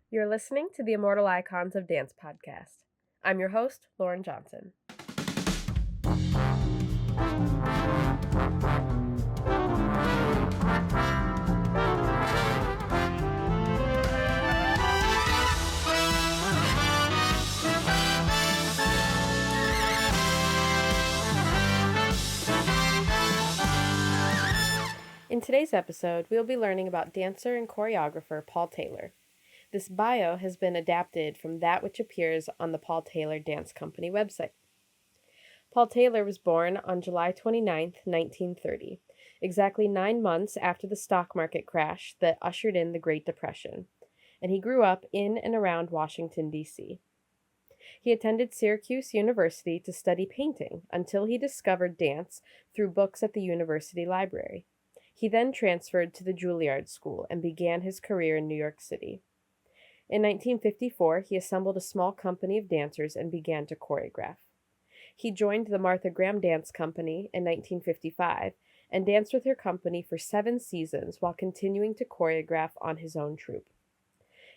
You're listening to the Immortal Icons of Dance podcast. I'm your host, Lauren Johnson. In today's episode, we'll be learning about dancer and choreographer Paul Taylor. This bio has been adapted from that which appears on the Paul Taylor Dance Company website. Paul Taylor was born on July 29, 1930, exactly 9 months after the stock market crash that ushered in the Great Depression, and he grew up in and around Washington, D.C. He attended Syracuse University to study painting until he discovered dance through books at the university library. He then transferred to the Juilliard School and began his career in New York City. In 1954, he assembled a small company of dancers and began to choreograph. He joined the Martha Graham Dance Company in 1955 and danced with her company for 7 seasons while continuing to choreograph on his own troupe.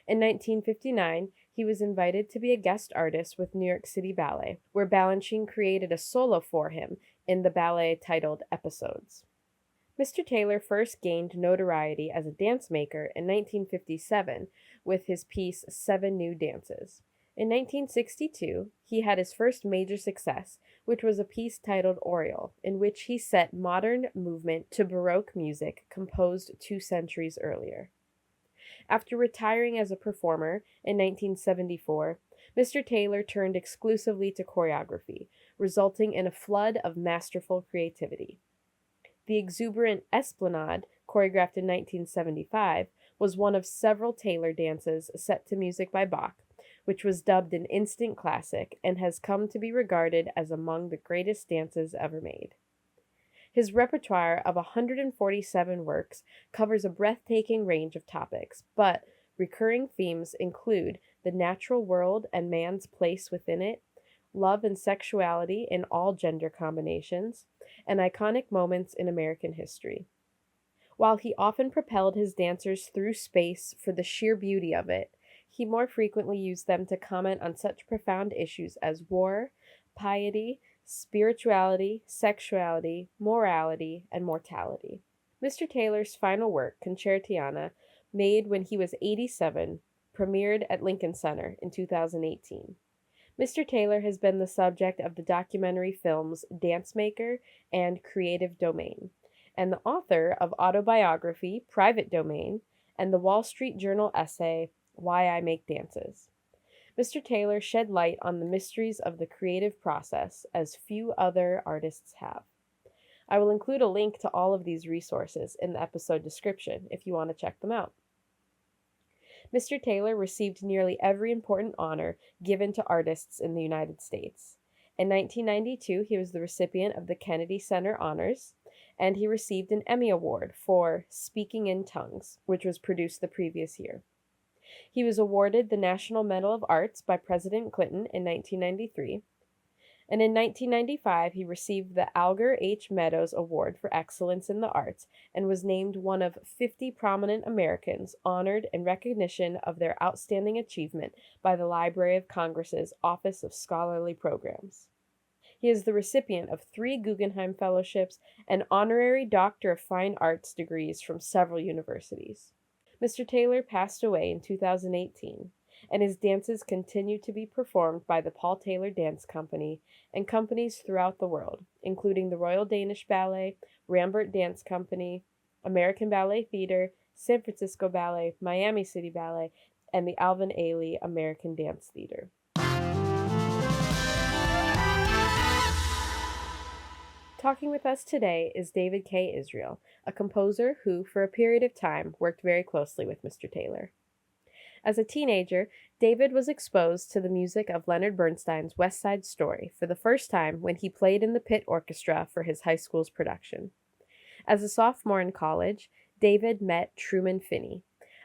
In 1959, he was invited to be a guest artist with New York City Ballet, where Balanchine created a solo for him in the ballet titled Episodes. Mr. Taylor first gained notoriety as a dance maker in 1957 with his piece 7 New Dances. In 1962, he had his first major success, which was a piece titled Oriole, in which he set modern movement to Baroque music composed 2 centuries earlier. After retiring as a performer in 1974, Mr. Taylor turned exclusively to choreography, resulting in a flood of masterful creativity. The exuberant Esplanade, choreographed in 1975, was one of several Taylor dances set to music by Bach, which was dubbed an instant classic and has come to be regarded as among the greatest dances ever made. His repertoire of 147 works covers a breathtaking range of topics, but recurring themes include the natural world and man's place within it, love and sexuality in all gender combinations, and iconic moments in American history. While he often propelled his dancers through space for the sheer beauty of it, he more frequently used them to comment on such profound issues as war, piety, spirituality, sexuality, morality, and mortality. Mr. Taylor's final work, Concertiana, made when he was 87, premiered at Lincoln Center in 2018. Mr. Taylor has been the subject of the documentary films Dance Maker and Creative Domain, and the author of Autobiography, Private Domain, and the Wall Street Journal essay, Why I Make Dances. Mr. Taylor shed light on the mysteries of the creative process as few other artists have. I will include a link to all of these resources in the episode description if you want to check them out. Mr. Taylor received nearly every important honor given to artists in the United States. In 1992, he was the recipient of the Kennedy Center Honors, and he received an Emmy Award for Speaking in Tongues, which was produced the previous year. He was awarded the National Medal of Arts by President Clinton in 1993, and in 1995 he received the Alger H. Meadows Award for Excellence in the Arts and was named one of 50 prominent Americans honored in recognition of their outstanding achievement by the Library of Congress's Office of Scholarly Programs. He is the recipient of 3 Guggenheim Fellowships and honorary Doctor of Fine Arts degrees from several universities. Mr. Taylor passed away in 2018, and his dances continue to be performed by the Paul Taylor Dance Company and companies throughout the world, including the Royal Danish Ballet, Rambert Dance Company, American Ballet Theater, San Francisco Ballet, Miami City Ballet, and the Alvin Ailey American Dance Theater. Talking with us today is David K. Israel, a composer who, for a period of time, worked very closely with Mr. Taylor. As a teenager, David was exposed to the music of Leonard Bernstein's West Side Story for the first time when he played in the pit orchestra for his high school's production. As a sophomore in college, David met Truman Finney,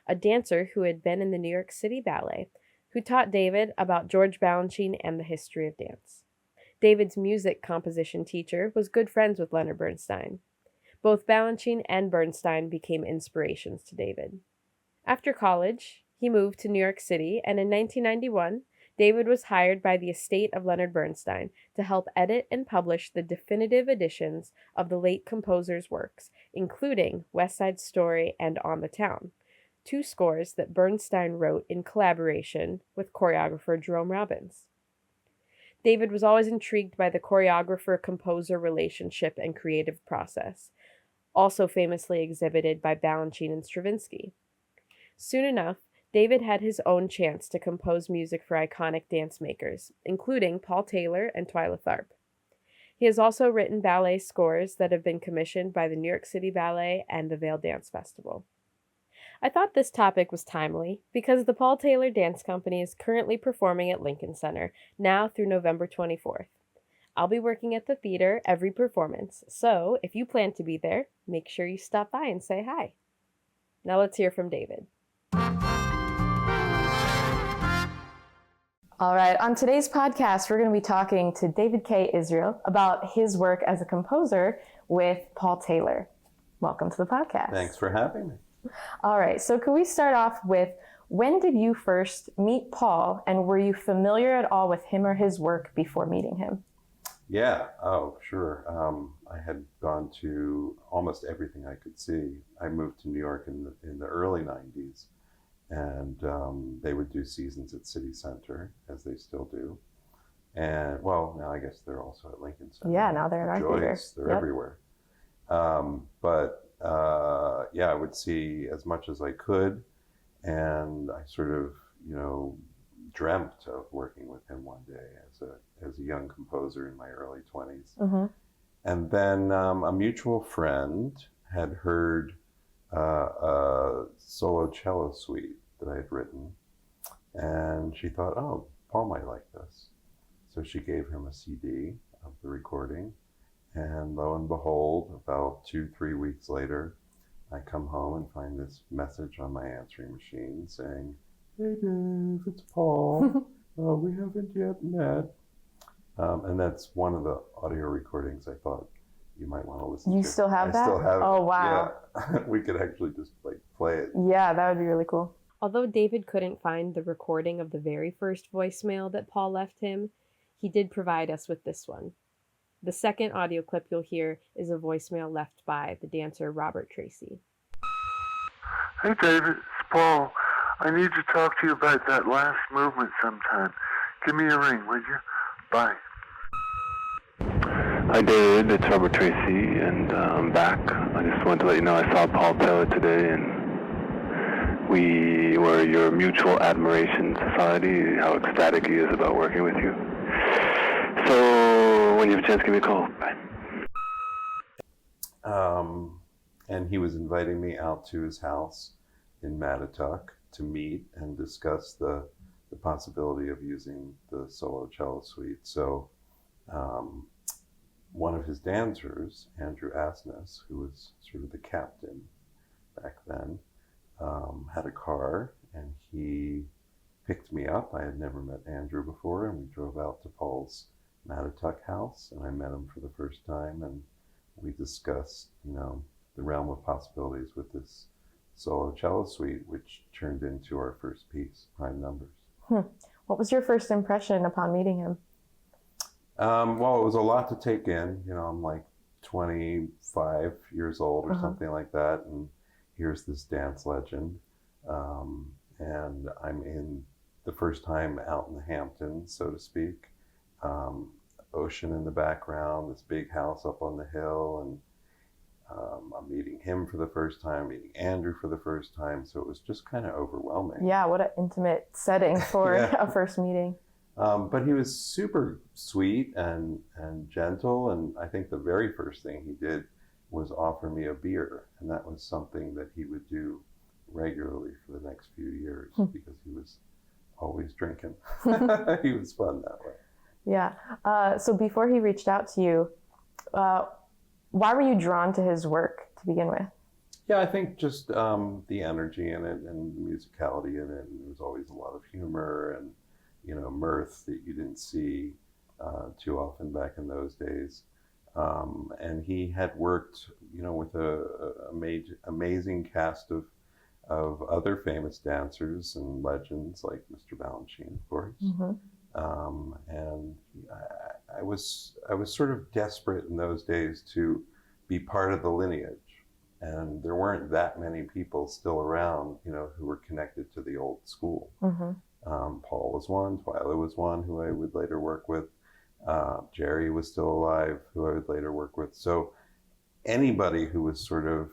a dancer who had been in the New York City Ballet, who taught David about George Balanchine and the history of dance. David's music composition teacher was good friends with Leonard Bernstein. Both Balanchine and Bernstein became inspirations to David. After college, He moved to New York City, and in 1991, David was hired by the estate of Leonard Bernstein to help edit and publish the definitive editions of the late composer's works, including West Side Story and On the Town, two scores that Bernstein wrote in collaboration with choreographer Jerome Robbins. David was always intrigued by the choreographer-composer relationship and creative process, also famously exhibited by Balanchine and Stravinsky. Soon enough, David had his own chance to compose music for iconic dance makers, including Paul Taylor and Twyla Tharp. He has also written ballet scores that have been commissioned by the New York City Ballet and the Vail Dance Festival. I thought this topic was timely because the Paul Taylor Dance Company is currently performing at Lincoln Center, now through November 24th. I'll be working at the theater every performance, so if you plan to be there, make sure you stop by and say hi. Now let's hear from David. All right, on today's podcast, we're going to be talking to David K. Israel about his work as a composer with Paul Taylor. Welcome to the podcast. Thanks for having me. All right, so can we start off with, when did you first meet Paul, and were you familiar at all with him or his work before meeting him? Yeah, oh, sure. I had gone to almost everything I could see. I moved to New York in the early 90s. And they would do seasons at City Center, as they still do. And, well, now I guess they're also at Lincoln Center. Yeah, now they're at our theater. They're everywhere. Yeah, I would see as much as I could. And I sort of, dreamt of working with him one day as a young composer in my early 20s. Mm-hmm. And then a mutual friend had heard a solo cello suite that I had written, and she thought, oh, Paul might like this. So she gave him a CD of the recording, and lo and behold, about 2-3 weeks later, I come home and find this message on my answering machine saying, "Hey Dave, it's Paul. We haven't yet met." And that's one of the audio recordings I thought you might want to listen to. You still have that? I still have it. Oh, wow. Yeah. We could actually just play it. Yeah, that would be really cool. Although David couldn't find the recording of the very first voicemail that Paul left him, he did provide us with this one. The second audio clip you'll hear is a voicemail left by the dancer Robert Tracy. Hey David, it's Paul. I need to talk to you about that last movement sometime. Give me a ring, would you? Bye. Hi David, it's Robert Tracy, and I'm back. I just wanted to let you know I saw Paul Taylor today, and we were your mutual admiration society, how ecstatic he is about working with you. So when you have a chance, give me a call. Bye. And he was inviting me out to his house in Mattituck to meet and discuss the possibility of using the solo cello suite. So one of his dancers, Andrew Asness, who was sort of the captain back then, had a car, and he picked me up. I had never met Andrew before, and we drove out to Paul's Mattituck house, and I met him for the first time, and we discussed, the realm of possibilities with this solo cello suite, which turned into our first piece, Prime Numbers. What was your first impression upon meeting him? Well, it was a lot to take in. I'm like 25 years old or something like that, and here's this dance legend. And I'm in the first time out in the Hamptons, so to speak. Ocean in the background, this big house up on the hill, and I'm meeting him for the first time, meeting Andrew for the first time, so it was just kind of overwhelming. Yeah, what an intimate setting for a first meeting. But he was super sweet and gentle, and I think the very first thing he did was offer me a beer, and that was something that he would do regularly for the next few years because he was always drinking. He was fun that way. Yeah. So before he reached out to you, why were you drawn to his work to begin with? Yeah, I think just the energy in it and the musicality in it. And there was always a lot of humor and, mirth that you didn't see too often back in those days. And he had worked, with a amazing cast of of other famous dancers and legends like Mr. Balanchine, of course. And I was sort of desperate in those days to be part of the lineage. And there weren't that many people still around, you know, who were connected to the old school. Paul was one, Twyla was one, who I would later work with. Jerry was still alive, who I would later work with. So anybody who was sort of,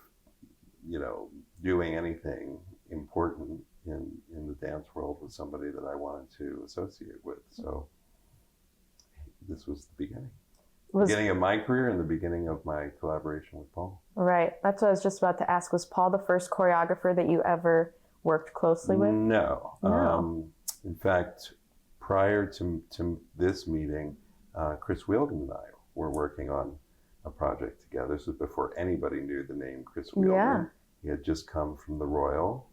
you know, doing anything important in the dance world was somebody that I wanted to associate with. So this was the beginning. Beginning of my career and the beginning of my collaboration with Paul. Right. That's what I was just about to ask. Was Paul the first choreographer that you ever worked closely with? No. In fact, prior to this meeting, Chris Wheeldon and I were working on a project together. This was before anybody knew the name Chris Wheeldon. Yeah. He had just come from the Royal.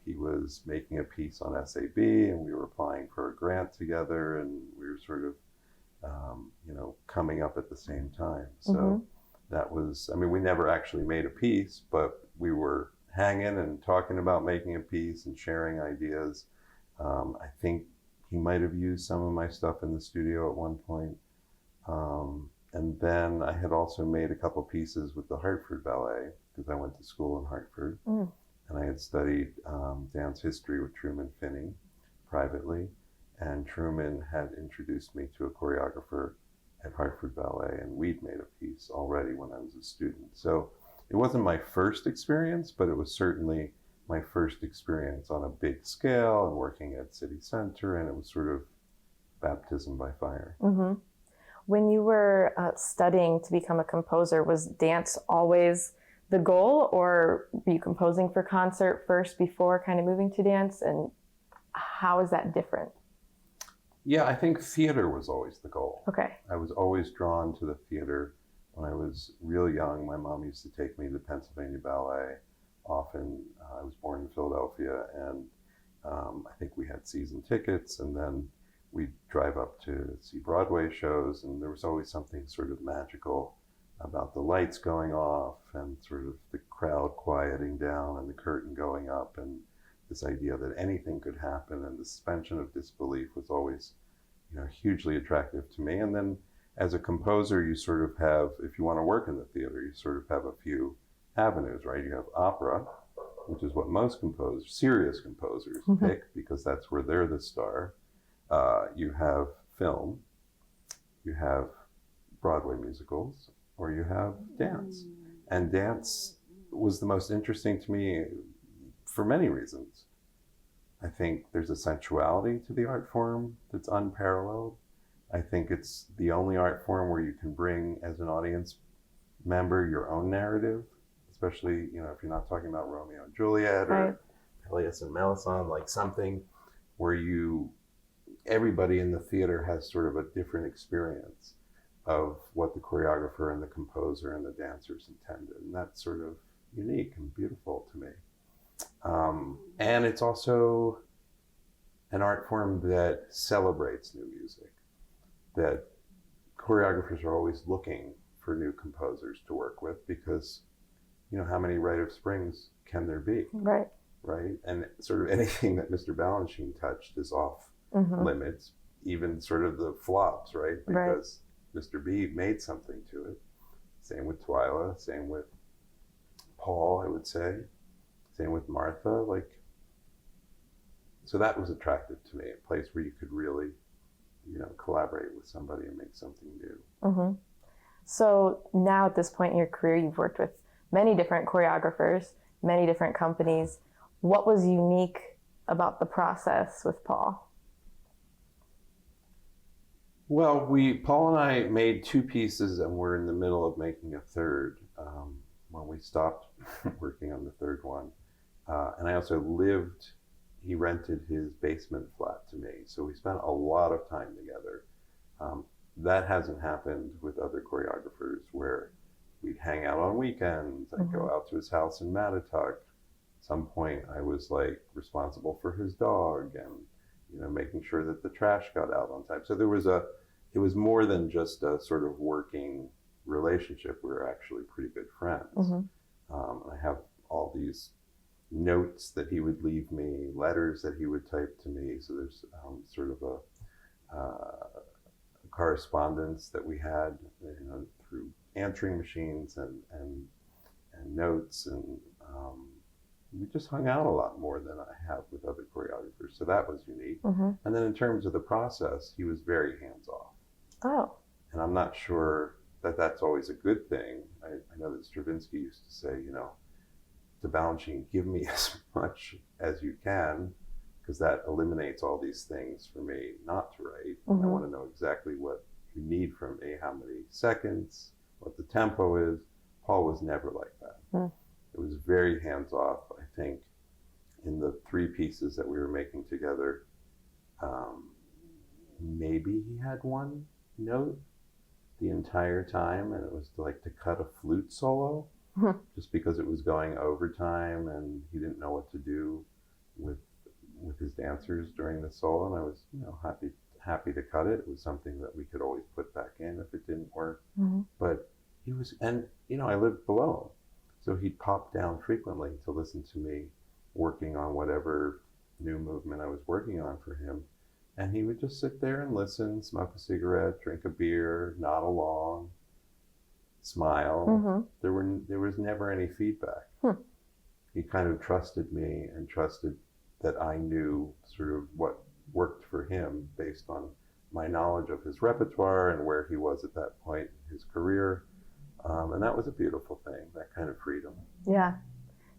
He was making a piece on SAB, and we were applying for a grant together, and we were sort of you know, coming up at the same time. So that was, I mean, we never actually made a piece, but we were hanging and talking about making a piece and sharing ideas. I think he might have used some of my stuff in the studio at one point. And then I had also made a couple pieces with the Hartford Ballet, because I went to school in Hartford. And I had studied dance history with Truman Finney privately. And Truman had introduced me to a choreographer at Hartford Ballet, and we'd made a piece already when I was a student. So it wasn't my first experience, but it was certainly my first experience on a big scale and working at City Center, and it was sort of baptism by fire. When you were studying to become a composer, was dance always the goal, or were you composing for concert first before kind of moving to dance? And how is that different? Yeah, I think theater was always the goal. Okay. I was always drawn to the theater. When I was real young, my mom used to take me to Pennsylvania Ballet often. I was born in Philadelphia, and I think we had season tickets, and then we'd drive up to see Broadway shows, and there was always something sort of magical about the lights going off and sort of the crowd quieting down and the curtain going up, and this idea that anything could happen, and the suspension of disbelief was always, you know, hugely attractive to me. And then as a composer, you sort of have, if you want to work in the theater, you sort of have a few avenues, right? You have opera, which is what most composers, serious composers, pick, because that's where they're the star. You have film, you have Broadway musicals, or you have dance. And dance was the most interesting to me for many reasons. I think there's a sensuality to the art form that's unparalleled. I think it's the only art form where you can bring, as an audience member, your own narrative, especially, you know, if you're not talking about Romeo and Juliet or Peleus and Melisande, like something where everybody in the theater has sort of a different experience of what the choreographer and the composer and the dancers intended. And that's sort of unique and beautiful to me. And it's also an art form that celebrates new music, that choreographers are always looking for new composers to work with, because, you know, how many Rite of Springs can there be? Right. And sort of anything that Mr. Balanchine touched is off limits, even sort of the flops, right? Because Mr. B made something to it. Same with Twyla, same with Paul, I would say. Same with Martha, like, so that was attractive to me, a place where you could really, you know, collaborate with somebody and make something new. So now at this point in your career, you've worked with many different choreographers, many different companies. What was unique about the process with Paul? Well, Paul and I made two pieces, and we're in the middle of making a third. When we stopped working on the third one, and I also he rented his basement flat to me. So we spent a lot of time together. That hasn't happened with other choreographers, where we'd hang out on weekends. I'd go out to his house in Mattatuck. At some point I was like responsible for his dog and, you know, making sure that the trash got out on time. So it was more than just a sort of working relationship. We were actually pretty good friends. And I have all these notes that he would leave me, letters that he would type to me. So there's sort of a correspondence that we had, through answering machines and notes, and we just hung out a lot more than I have with other choreographers. So that was unique. Mm-hmm. And then in terms of the process, he was very hands off. Oh. And I'm not sure that that's always a good thing. I know that Stravinsky used to say, to Balanchine, give me as much as you can, because that eliminates all these things for me not to write. Mm-hmm. I want to know exactly what you need from me, how many seconds, what the tempo is. Paul was never like that. Mm. It was very hands off. I think in the 3 pieces that we were making together, maybe he had one note the entire time, and it was to cut a flute solo, just because it was going overtime and he didn't know what to do with his dancers during the solo. And I was, happy to cut it. It was something that we could always put back in if it didn't work. Mm-hmm. But he was, and I lived below him, so he'd pop down frequently to listen to me working on whatever new movement I was working on for him. And he would just sit there and listen, smoke a cigarette, drink a beer, nod along, smile. Mm-hmm. There was never any feedback. He kind of trusted me and trusted that I knew sort of what worked for him based on my knowledge of his repertoire and where he was at that point in his career. And that was a beautiful thing, that kind of freedom. Yeah.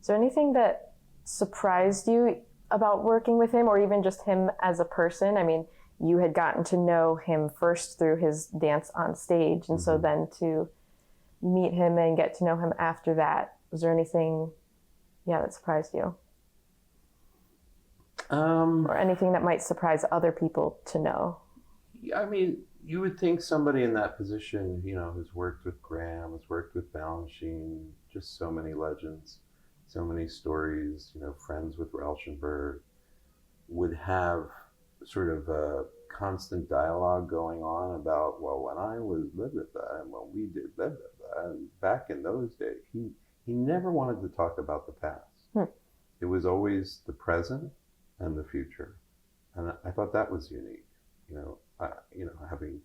Is there anything that surprised you about working with him, or even just him as a person? I mean, you had gotten to know him first through his dance on stage, and so then to meet him and get to know him after that, was there anything, that surprised you? Or anything that might surprise other people to know? I mean, you would think somebody in that position, who's worked with Graham, has worked with Balanchine, just so many legends, so many stories, friends with Rauschenberg, would have sort of a constant dialogue going on about, well, when I was blah, blah, blah, and when we did blah, blah, blah, and back in those days, he never wanted to talk about the past. It was always the present and the future. And I thought that was unique. Having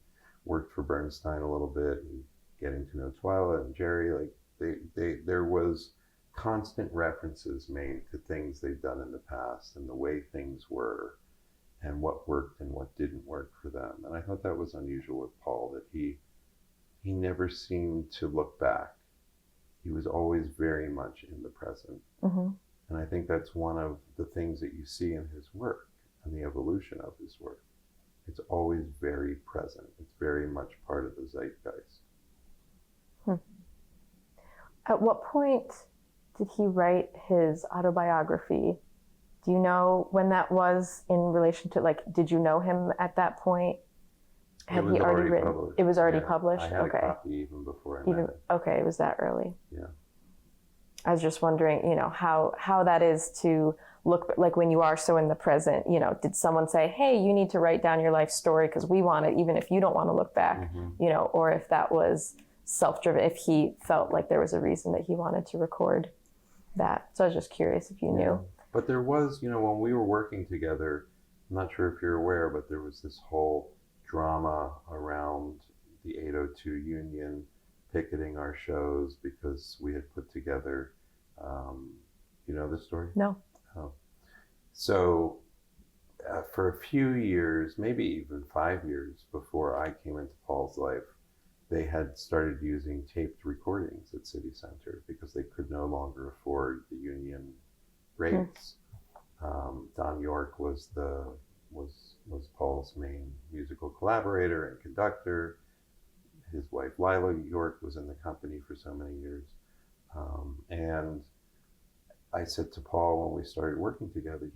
worked for Bernstein a little bit and getting to know Twyla and Jerry, there was constant references made to things they'd done in the past and the way things were and what worked and what didn't work for them. And I thought that was unusual with Paul, that he never seemed to look back. He was always very much in the present. Mm-hmm. And I think that's one of the things that you see in his work and the evolution of his work. It's always very present. It's very much part of the zeitgeist. At what point did he write his autobiography? Do you know when that was in relation to, did you know him at that point? Had he already written? Published. It was already Yeah, published? I had Okay. a copy even before I met him. Okay, it was that early. Yeah. I was just wondering, how that is to look, like when you are so in the present, did someone say, hey, you need to write down your life story because we want it, even if you don't want to look back, or if that was self-driven, if he felt like there was a reason that he wanted to record that. So I was just curious if you knew. But there was, when we were working together, I'm not sure if you're aware, but there was this whole drama around the 802 union picketing our shows because we had put together, you know this story? No. Oh. So for a few years, maybe even 5 years before I came into Paul's life, they had started using taped recordings at City Center because they could no longer afford the union rates. Don York was Paul's main musical collaborator and conductor. His wife Lila York was in the company for so many years. And I said to Paul when we started working together,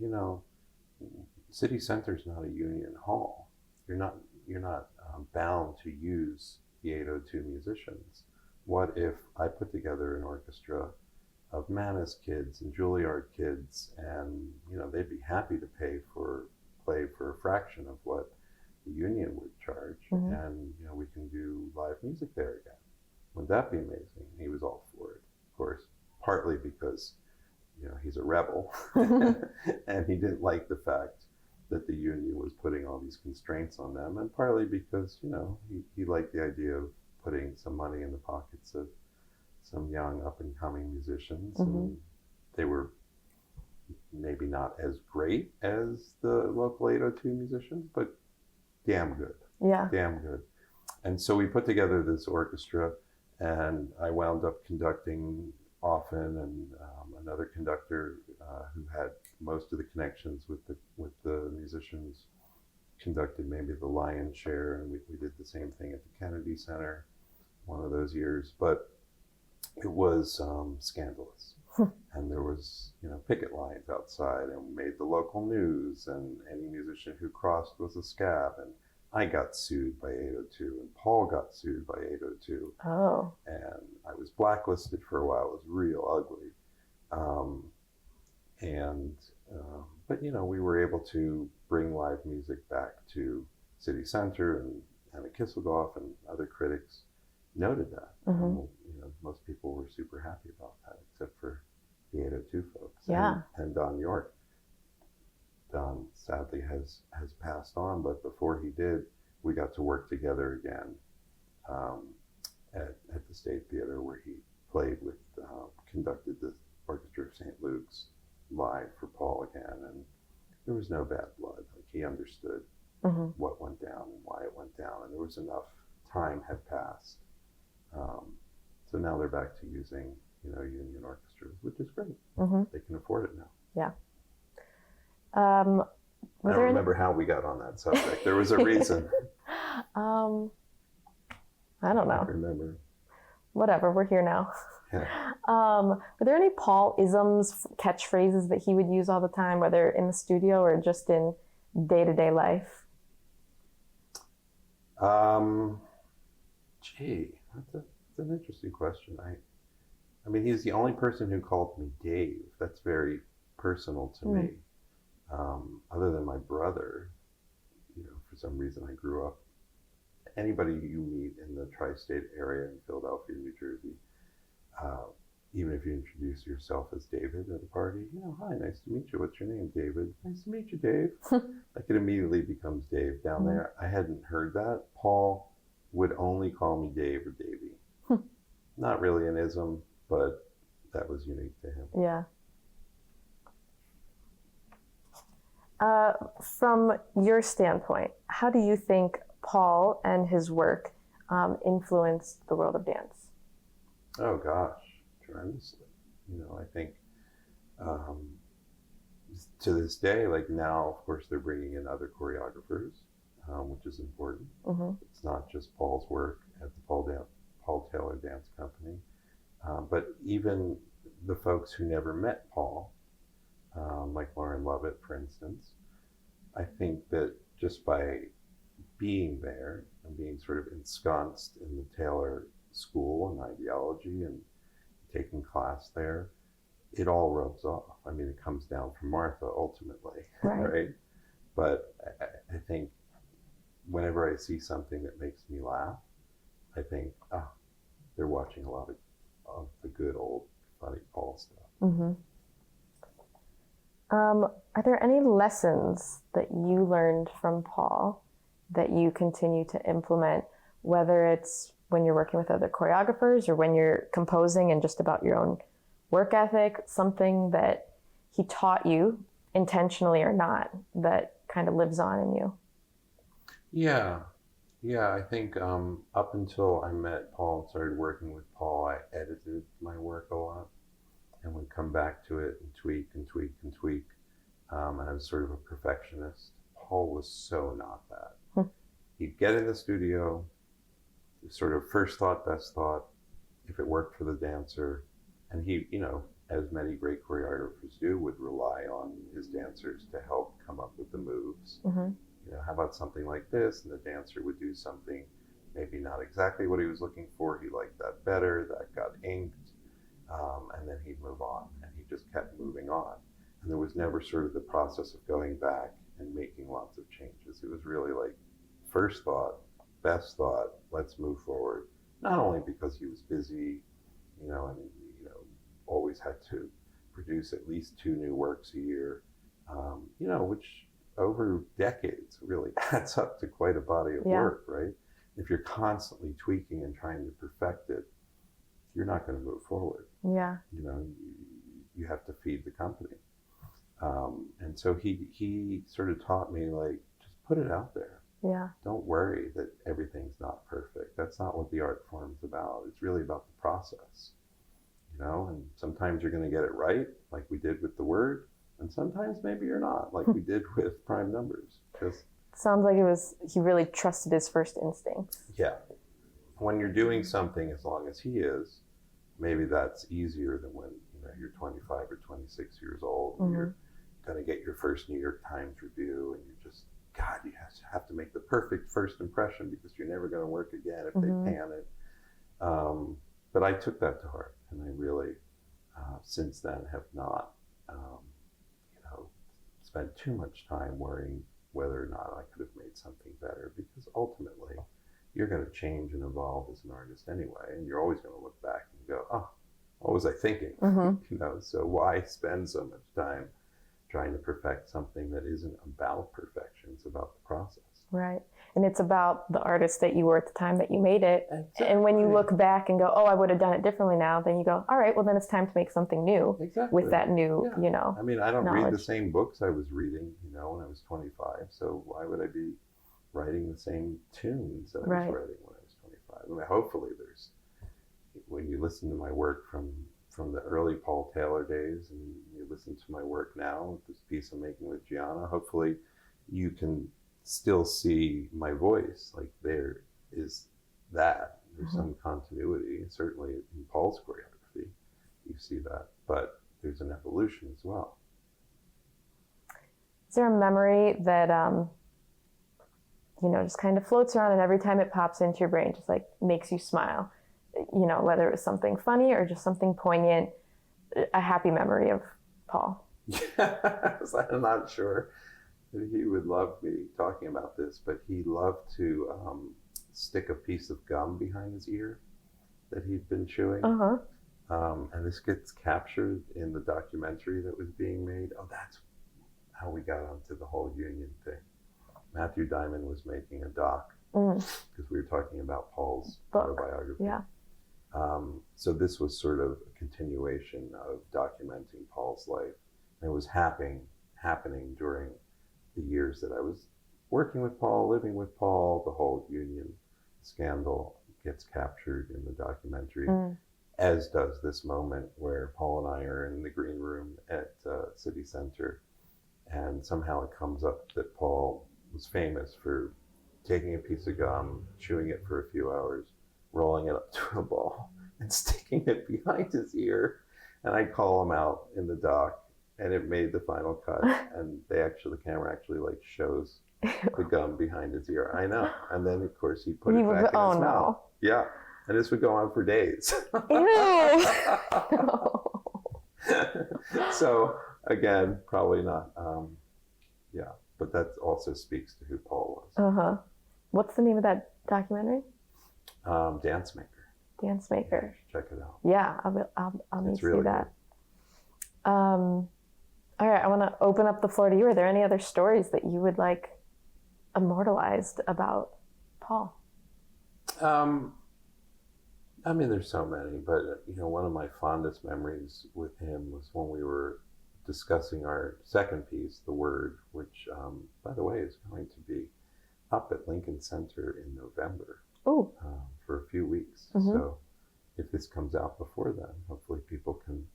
City Center's not a union hall. You're not bound to use the 802 musicians. What if I put together an orchestra of Mannes kids and Juilliard kids, and they'd be happy to play for a fraction of what the union would charge, and we can do live music there again. Wouldn't that be amazing? He was all for it, of course, partly because he's a rebel, and he didn't like the fact that the union was putting all these constraints on them, and partly because he liked the idea of putting some money in the pockets of some young up and coming musicians, and they were maybe not as great as the local 802 musicians, but damn good. Yeah. Damn good. And so we put together this orchestra, and I wound up conducting often, and another conductor who had most of the connections with the musicians conducted maybe the lion's share, and we did the same thing at the Kennedy Center one of those years. But it was scandalous. And there was, picket lines outside, and we made the local news, and any musician who crossed was a scab. And I got sued by 802, and Paul got sued by 802. Oh. And I was blacklisted for a while. It was real ugly. But we were able to bring live music back to City Center, and Anna Kisselgoff and other critics noted that. And, most people were super happy about that, except for the 802 folks. Yeah. And Don York. Don sadly has passed on, but before he did, we got to work together again at the State Theater, where he played with, conducted the Orchestra of St. Luke's live for Paul again, and there was no bad blood. Like, he understood what went down and why it went down, and there was enough time had passed. So now they're back to using, union orchestras, which is great. They can afford it now. Yeah. I don't remember how we got on that subject. There was a reason. I don't know. I remember. Whatever, we're here now. Yeah. Were there any Paul-isms, catchphrases that he would use all the time, whether in the studio or just in day-to-day life? That's an interesting question. I mean, he's the only person who called me Dave. That's very personal to me. Other than my brother, for some reason I grew up, anybody you meet in the tri-state area in Philadelphia, New Jersey, even if you introduce yourself as David at a party, hi, nice to meet you. What's your name? David. Nice to meet you, Dave. Like, it immediately becomes Dave down there. I hadn't heard that. Paul would only call me Dave or Davey. Not really an ism, but that was unique to him. Yeah. From your standpoint, how do you think Paul and his work influenced the world of dance? Oh gosh, tremendously. I think to this day, like now, of course, they're bringing in other choreographers, which is important. It's not just Paul's work at the Paul Taylor Dance Company, but even the folks who never met Paul, like Lauren Lovett, for instance. I think that just by being there and being sort of ensconced in the Taylor school and ideology and taking class there, it all rubs off. I mean, it comes down from Martha ultimately, right? But I think whenever I see something that makes me laugh, I think, they're watching a lot of the good old funny Paul stuff. Are there any lessons that you learned from Paul that you continue to implement, whether it's when you're working with other choreographers or when you're composing and just about your own work ethic, something that he taught you, intentionally or not, that kind of lives on in you? Yeah, I think up until I met Paul and started working with Paul, I edited my work a lot and would come back to it and tweak and tweak and tweak. And I was sort of a perfectionist. Paul was so not that. He'd get in the studio, sort of first thought, best thought, if it worked for the dancer. And he, as many great choreographers do, would rely on his dancers to help come up with the moves. How about something like this? And the dancer would do something, maybe not exactly what he was looking for. He liked that better. That got inked. And then he'd move on. And he just kept moving on. And there was never sort of the process of going back and making lots of changes. It was really like first thought, best thought, let's move forward. Not only because he was busy, and always had to produce at least 2 new works a year, which over decades really adds up to quite a body of work, right? If you're constantly tweaking and trying to perfect it, you're not going to move forward. Yeah. You have to feed the company. And so he sort of taught me, like, just put it out there. Yeah. Don't worry that everything's not perfect. That's not what the art form's about. It's really about the process, and sometimes you're going to get it right, like we did with the word, and sometimes maybe you're not, like we did with prime numbers. Just sounds like he really trusted his first instincts. Yeah. When you're doing something as long as he is, maybe that's easier than when you're 25 or 26 years old and you're going to get your first New York Times review and you're just, God, you have to make the perfect first impression because you're never going to work again if they pan it. But I took that to heart, and I really, since then, have not, spent too much time worrying whether or not I could have made something better, because ultimately, you're going to change and evolve as an artist anyway, and you're always going to look back and go, oh, what was I thinking? So why spend so much time trying to perfect something that isn't about perfection? It's about the process. Right. And it's about the artist that you were at the time that you made it. Exactly. And when you look back and go, oh, I would have done it differently now, then you go, all right, well, then it's time to make something new with that new, I mean, I don't knowledge. read the same books I was reading, when I was 25. So why would I be writing the same tunes that I was writing when I was 25? I mean, hopefully when you listen to my work from the early Paul Taylor days and you listen to my work now with this piece I'm making with Gianna, hopefully you can still see my voice. Like there is that. There's some continuity. Certainly in Paul's choreography, you see that. But there's an evolution as well. Is there a memory that, just kind of floats around and every time it pops into your brain, just like makes you smile? Whether it was something funny or just something poignant, a happy memory of Paul. Yes, I'm not sure that he would love me talking about this, but he loved to stick a piece of gum behind his ear that he'd been chewing. And this gets captured in the documentary that was being made. Oh, that's how we got onto the whole union thing. Matthew Diamond was making a doc because we were talking about Paul's autobiography. Yeah. So this was sort of a continuation of documenting Paul's life. And it was happening during the years that I was working with Paul, living with Paul. The whole union scandal gets captured in the documentary, as does this moment where Paul and I are in the green room at City Center. And somehow it comes up that Paul was famous for taking a piece of gum, chewing it for a few hours, rolling it up to a ball, and sticking it behind his ear. And I call him out in the doc, and it made the final cut. And the camera actually shows the gum behind his ear. I know. And then of course he put it back in his mouth. Yeah. And this would go on for days. Ew. So again, probably not. But that also speaks to who Paul was. What's the name of that documentary? Dance Maker. Dance Maker. Check it out. Yeah, I'll need to really see that. All right, I want to open up the floor to you. Are there any other stories that you would like immortalized about Paul? I mean, there's so many, but one of my fondest memories with him was when we were discussing our second piece, The Word, which, by the way, is going to be up at Lincoln Center in November for a few weeks. So if this comes out before then, hopefully people can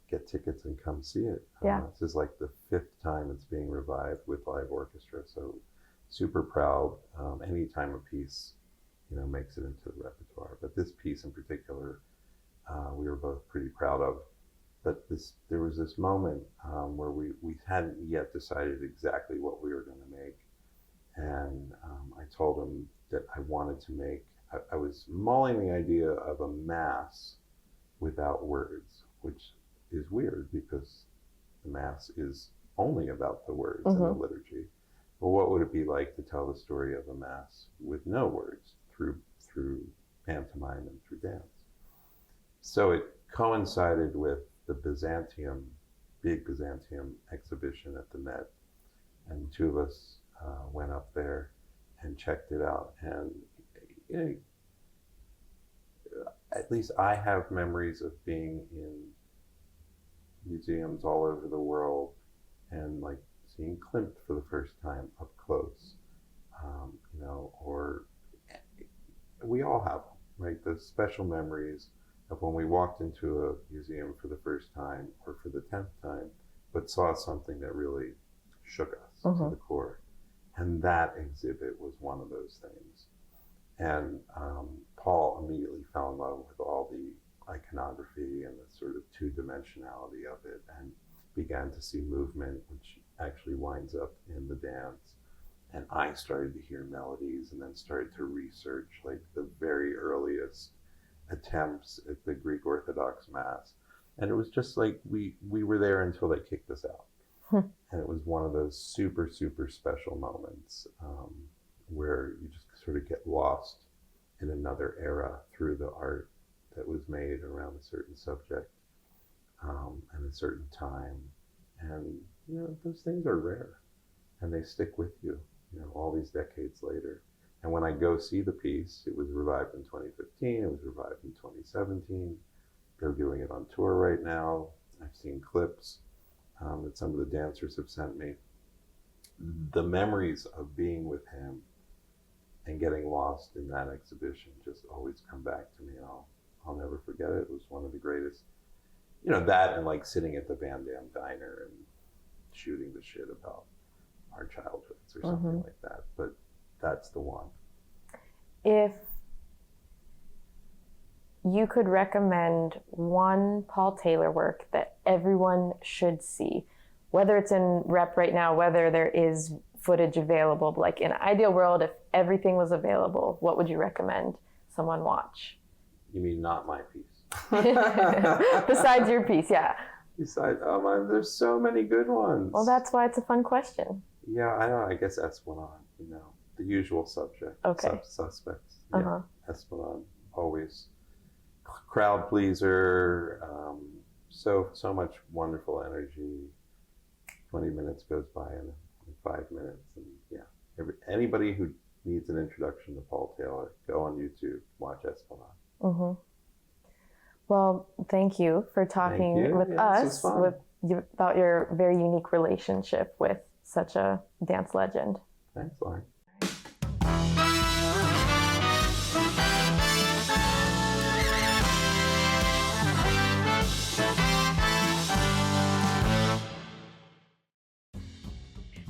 get tickets and come see it. This is like the 5th time it's being revived with live orchestra. So super proud anytime a piece makes it into the repertoire. But this piece in particular, we were both pretty proud of. But there was this moment where we hadn't yet decided exactly what we were going to make. And I told him that I wanted to make, I was mulling the idea of a mass without words, which is weird because the mass is only about the words in the liturgy. But what would it be like to tell the story of a mass with no words through pantomime and through dance? So it coincided with the Byzantium big Byzantium exhibition at the Met, and two of us went up there and checked it out. And you know, at least I have memories of being in museums all over the world and like seeing Klimt for the first time up close, or we all have them, right? Those special memories of when we walked into a museum for the first time or for the 10th time, but saw something that really shook us to the core. And that exhibit was one of those things. And Paul immediately fell in love with all the iconography and the sort of two-dimensionality of it, and began to see movement, which actually winds up in the dance. And I started to hear melodies and then started to research like the very earliest attempts at the Greek Orthodox Mass. And it was just like we were there until they kicked us out. And it was one of those super, super special moments where you just sort of get lost in another era through the art that was made around a certain subject and a certain time. And, those things are rare and they stick with you, all these decades later. And when I go see the piece, it was revived in 2015, it was revived in 2017. They're doing it on tour right now. I've seen clips that some of the dancers have sent me. The memories of being with him and getting lost in that exhibition just always come back to me. I'll never forget it. It was one of the greatest, that and like sitting at the Van Damme diner and shooting the shit about our childhoods or something like that. But that's the one. If you could recommend one Paul Taylor work that everyone should see, whether it's in rep right now, whether there is footage available, like in an ideal world, if everything was available, what would you recommend someone watch? You mean not my piece? Besides your piece, yeah. Besides, there's so many good ones. Well, that's why it's a fun question. Yeah, I know. I guess Esplanade, the usual subject. Okay. Suspects. Yeah, Esplanade, always. Crowd pleaser, so much wonderful energy. 20 minutes goes by in 5 minutes. And yeah, anybody who needs an introduction to Paul Taylor, go on YouTube, watch Esplanade. Well, thank you for talking with us about your very unique relationship with such a dance legend. Thanks, Lauren.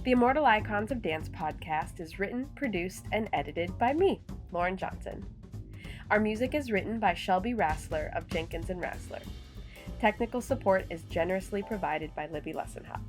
The Immortal Icons of Dance podcast is written, produced, and edited by me, Lauren Johnson. Our music is written by Shelby Rassler of Jenkins & Rassler. Technical support is generously provided by Libby Lessenhop.